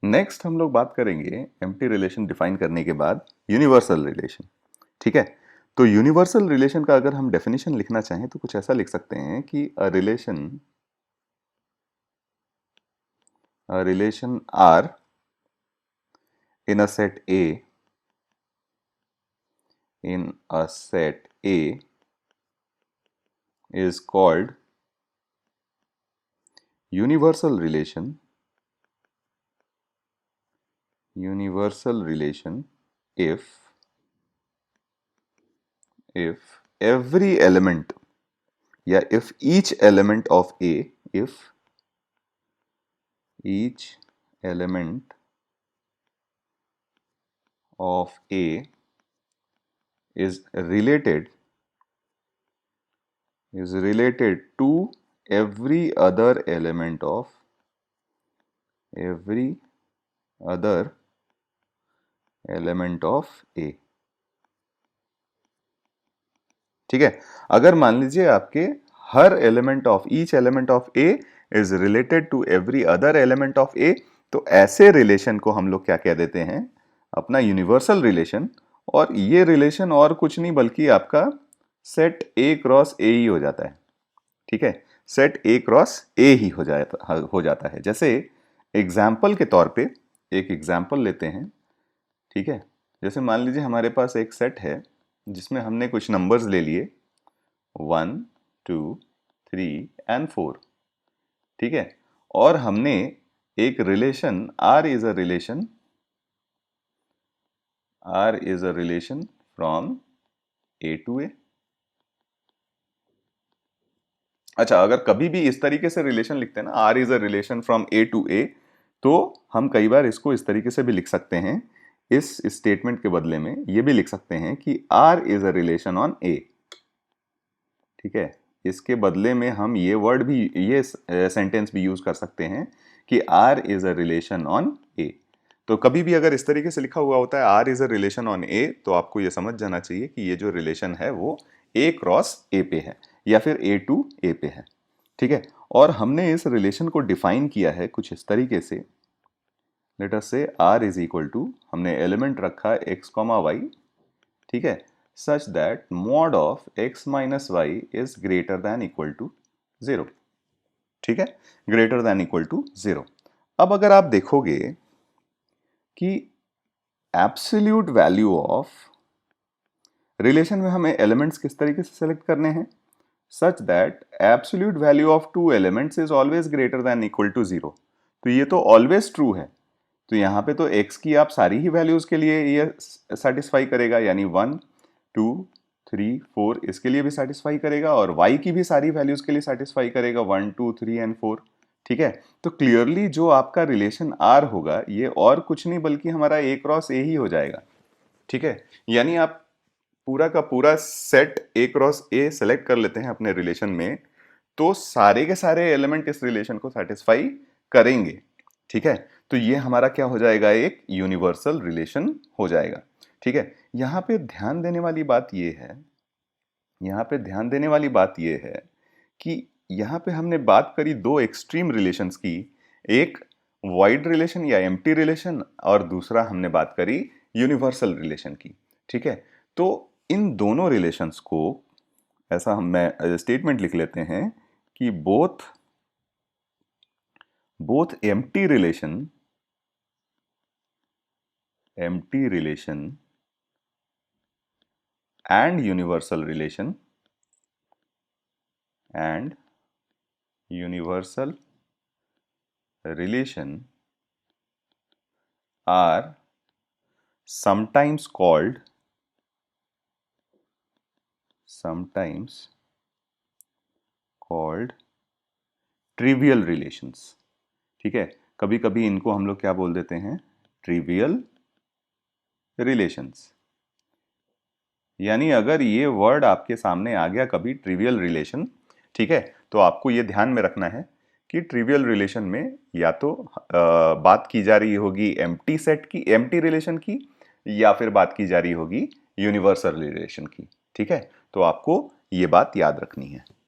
Next हम लोग बात करेंगे एम्प्टी रिलेशन डिफाइन करने के बाद यूनिवर्सल रिलेशन। ठीक है, तो यूनिवर्सल रिलेशन का अगर हम डेफिनेशन लिखना चाहें तो कुछ ऐसा लिख सकते हैं कि a relation R in a set A is called universal relation if every element या if each element of A is related to every other element of A। ठीक है, अगर मान लीजिए आपके हर each element of A is related to every other element of A, तो ऐसे रिलेशन को हम लोग क्या कह देते हैं, अपना यूनिवर्सल रिलेशन। और ये रिलेशन और कुछ नहीं बल्कि आपका सेट ए क्रॉस ए ही हो जाता है। ठीक है, सेट ए क्रॉस ए ही हो जाता है। जैसे एग्जाम्पल के तौर पे एक एग्जाम्पल लेते हैं। ठीक है, जैसे मान लीजिए हमारे पास एक सेट है जिसमें हमने कुछ नंबर्स ले लिए 1 2 3 एंड 4। ठीक है, और हमने एक relation R is a relation from A to A। अच्छा, अगर कभी भी इस तरीके से रिलेशन लिखते हैं ना, R is a relation from A to A, तो हम कई बार इसको इस तरीके से भी लिख सकते हैं। इस स्टेटमेंट के बदले में ये भी लिख सकते हैं कि R is a relation on A। ठीक है, इसके बदले में हम ये सेंटेंस भी यूज कर सकते हैं कि R is a relation on A। तो कभी भी अगर इस तरीके से लिखा हुआ होता है R is a relation on A, तो आपको ये समझ जाना चाहिए कि ये जो रिलेशन है वो A क्रॉस A पे है या फिर A टू A पे है। ठीक है, और हमने इस रिलेशन को डिफाइन किया है कुछ इस तरीके से। लेट अस से R इज इक्वल टू, हमने एलिमेंट रखा है x, y। ठीक है, such that mod of x minus y is greater than equal to 0। ठीक है, greater than equal to 0। अब अगर आप देखोगे कि एब्सोल्यूट वैल्यू ऑफ रिलेशन में हमें एलिमेंट्स किस तरीके से सेलेक्ट करने हैं, such that absolute value of two elements is always greater than equal to 0। तो ये तो ऑलवेज ट्रू है, तो यहाँ पे तो x की आप सारी ही वैल्यूज के लिए ये सेटिस्फाई करेगा, यानी 1 2 3 4 इसके लिए भी सेटिस्फाई करेगा, और y की भी सारी वैल्यूज के लिए सेटिस्फाई करेगा 1 2 3 एंड 4। ठीक है, तो क्लियरली जो आपका रिलेशन R होगा ये और कुछ नहीं बल्कि हमारा A क्रॉस A ही हो जाएगा। ठीक है, यानी आप पूरा का पूरा set A cross A select कर लेते हैं अपने रिलेशन में, तो सारे के सारे एलिमेंट इस रिलेशन को सेटिस्फाई करेंगे। ठीक है, तो ये हमारा क्या हो जाएगा, एक यूनिवर्सल रिलेशन हो जाएगा। ठीक है, यहाँ पे ध्यान देने वाली बात ये है कि यहाँ पे हमने बात करी दो एक्सट्रीम रिलेशंस की, एक वाइड रिलेशन या एम्प्टी रिलेशन, और दूसरा हमने बात करी यूनिवर्सल रिलेशन की। ठीक है, तो इन दोनों रिलेशंस को ऐसा हम स्टेटमेंट लिख लेते हैं कि both empty relation and universal relation are sometimes called trivial relations। ठीक है, कभी कभी इनको हम लोग क्या बोल देते हैं, ट्रिवियल रिलेशंस। यानी अगर ये वर्ड आपके सामने आ गया कभी, ट्रिवियल रिलेशन, ठीक है, तो आपको ये ध्यान में रखना है कि ट्रिवियल रिलेशन में या तो बात की जा रही होगी एम्प्टी रिलेशन की, या फिर बात की जा रही होगी यूनिवर्सल रिलेशन की। ठीक है, तो आपको ये बात याद रखनी है।